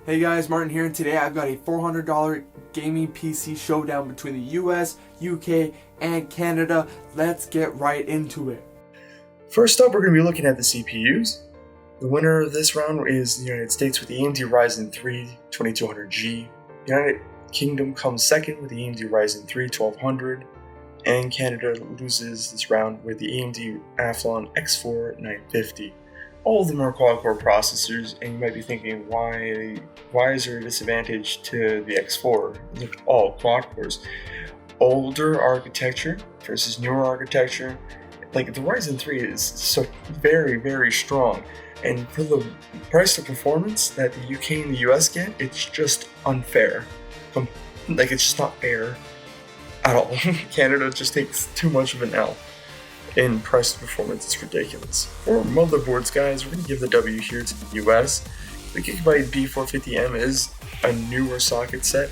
Hey guys, Martin here, and today I've got a $400 gaming PC showdown between the US, UK, and Canada. Let's get right into it. First up, we're going to be looking at the CPUs. The winner of this round is the United States with the AMD Ryzen 3 2200G. United Kingdom comes second with the AMD Ryzen 3 1200. And Canada loses this round with the AMD Athlon X4 950. All of them are quad-core processors, and you might be thinking, why is there a disadvantage to the X4? They're all quad-cores. Older architecture versus newer architecture. Like, the Ryzen 3 is so very, very strong, and for the price of performance that the UK and the US get, it's just unfair. Like, it's just not fair at all. Canada just takes too much of an L. In price to performance, it's ridiculous. For motherboards, guys, we're going to give the W here to the US. The Gigabyte B450M is a newer socket set,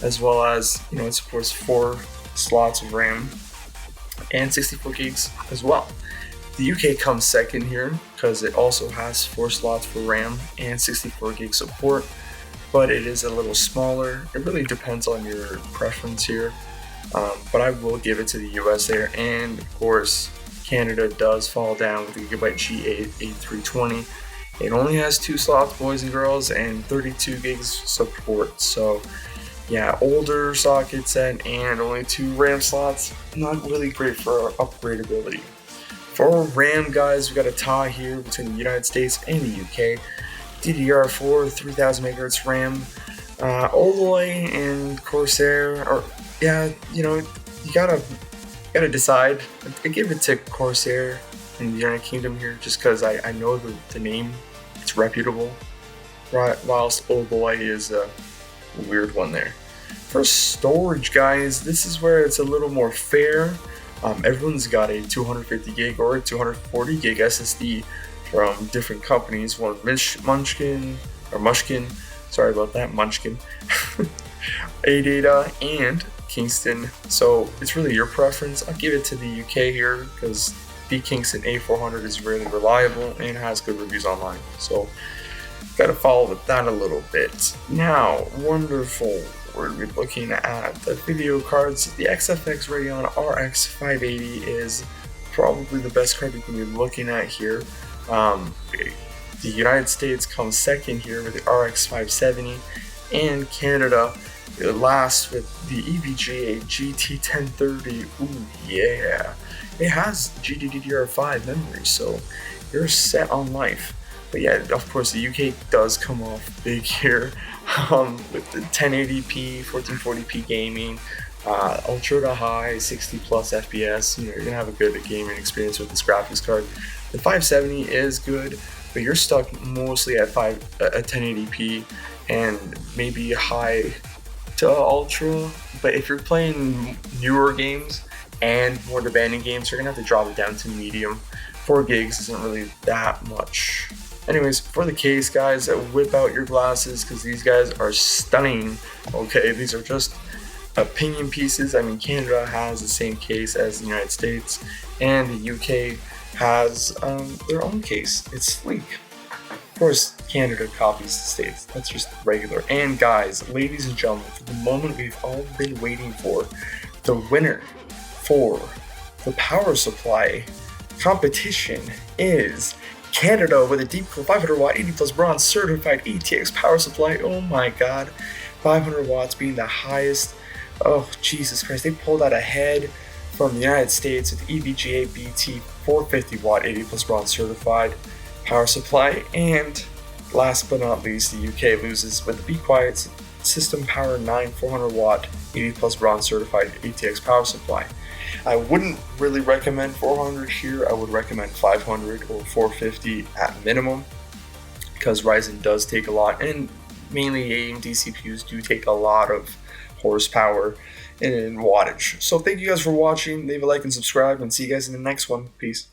as well as, it supports 4 slots of RAM and 64 gigs as well. The UK comes second here because it also has 4 slots for RAM and 64 gig support, but it is a little smaller. It really depends on your preference here, but I will give it to the US there, and of course, Canada does fall down with the Gigabyte G8320. It only has 2 slots, boys and girls, and 32 gigs support. So, yeah, older socket set and only 2 RAM slots. Not really great for upgradability. For RAM, guys, we got a tie here between the United States and the UK. DDR4, 3000 MHz RAM, Alloy and Corsair. You gotta decide. I give it to Corsair in the United Kingdom here just because I know the name, it's reputable, right? Whilst Alloy is a weird one there. For storage, guys, this is where it's a little more fair. Everyone's got a 250 gig or a 240 gig SSD from different companies. One Munchkin, sorry about that, Munchkin, ADATA, and Kingston. So it's really your preference. I'll give it to the UK here because the Kingston A400 is really reliable and has good reviews online. So gotta follow with that a little bit. Now, wonderful. We're going to be looking at the video cards. The XFX Radeon RX 580 is probably the best card we can be looking at here. The United States comes second here with the RX 570, and Canada last with the EVGA GT1030. Ooh, yeah. It has GDDR5 memory, so you're set on life. But yeah, of course, the UK does come off big here with the 1080p, 1440p gaming, ultra to high, 60 plus FPS. You're gonna have a good gaming experience with this graphics card. The 570 is good, but you're stuck mostly at 1080p and maybe high to ultra. But if you're playing newer games and more demanding games, you're gonna have to drop it down to medium. 4 gigs isn't really that much. Anyways, for the case, guys, whip out your glasses because these guys are stunning. Okay, these are just opinion pieces. I mean, Canada has the same case as the United States, and the UK has their own case. It's sleek. Of course, Canada copies the States. That's just regular. And guys, ladies and gentlemen, for the moment we've all been waiting for, the winner for the power supply competition is Canada with a deep-cool 500 watt 80 plus bronze certified ATX power supply. Oh my god, 500 watts being the highest. Oh Jesus Christ, they pulled out ahead from the United States with EVGA BT 450 watt 80 plus bronze certified power supply. And last but not least, the UK loses with the Be Quiet System Power 9 400 watt 80 plus bronze certified ATX power supply. I wouldn't really recommend 400 here. I would recommend 500 or 450 at minimum because Ryzen does take a lot, and mainly AMD CPUs do take a lot of horsepower and wattage. So thank you guys for watching. Leave a like and subscribe, and see you guys in the next one. Peace.